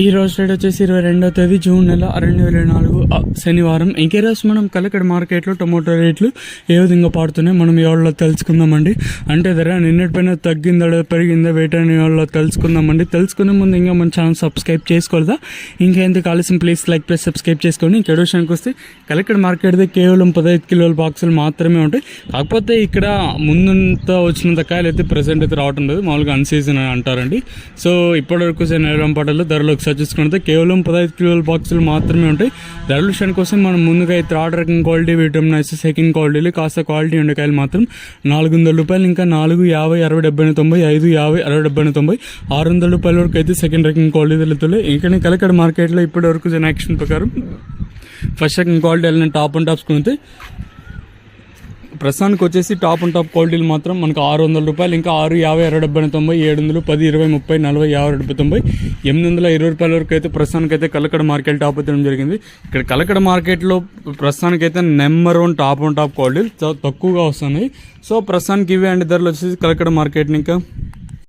ఈ రోజు డేట్ వచ్చేసి 22వ తేదీ జూన్ నెల 2024 శనివారం. ఇంకే రోజు మనం కలకడ మార్కెట్లో టొమాటో రేట్లు ఏ విధంగా పాడుతున్నాయి మనం ఇవాళ తెలుసుకుందామండి. అంటే ధర నిన్నటిపైన తగ్గిందా పెరిగిందా వెయిట్ అని ఇవాళ తెలుసుకుందామండి. తెలుసుకునే ముందు ఇంకా మన ఛానల్ సబ్స్క్రైబ్ చేసుకోలేదా? ఇంకెందుకు ఆలస్యం ప్లీజ్ లైక్ ప్లస్ సబ్స్క్రైబ్ చేసుకోండి. ఇంకే విషయానికి వస్తే కలకడ మార్కెట్ది కేవలం 15 కిలోల బాక్సులు మాత్రమే ఉంటాయి. కాకపోతే ఇక్కడ ముందంతా వచ్చినంత కాయలు అయితే ప్రెసెంట్ అయితే రావటం లేదు, మామూలుగా అన్సీజన్ అని అంటారండి. సో ఇప్పటివరకు నెలవంపాటల్లో ధరలు ఒకసారి చూసుకుంటే కేవలం 15 కిలోల బాక్సులు మాత్రమే ఉంటాయి. ధరల విషయానికి కోసం మనం ముందుగా అయితే థర్డ్ రకం క్వాలిటీ విటమిన్ అయితే సెకండ్ క్వాలిటీలు కాస్త క్వాలిటీ ఉండే కాయలు మాత్రం 400 రూపాయలు, ఇంకా 4, 50, 60, 70, 90, 5, 50, 60, 70, 90, 600 రూపాయల వరకు అయితే సెకండ్ రకం క్వాలిటీ వెళ్తున్నాయి. ఇంకా కలకడ మార్కెట్లో ఇప్పటి వరకు యాక్షన్ ప్రకారం ఫస్ట్ రకం క్వాలిటీ వెళ్ళిన టాప్ అండ్ టాప్స్ కొంటే ప్రస్తుతానికి వచ్చేసి టాప్ అండ్ టాప్ క్వాలిటీలు మాత్రం మనకు 600 రూపాయలు, ఇంకా 6, 50, 60, 70, 90, 700, 10, 20, 30, 40, 50, 70, 90, 820 రూపాయల వరకు అయితే ప్రస్తుతానికి అయితే కలకడ మార్కెట్ టాప్ అయితే జరిగింది. ఇక్కడ కలకడ మార్కెట్లో ప్రస్తుతానికి అయితే నెంబర్ 1 టాప్ అండ్ టాప్ క్వాలిటీలు చాలా తక్కువగా వస్తున్నాయి. సో ప్రస్తుతానికి ఇవే అండి ధరలు వచ్చేసి కలకడ మార్కెట్ని. ఇంకా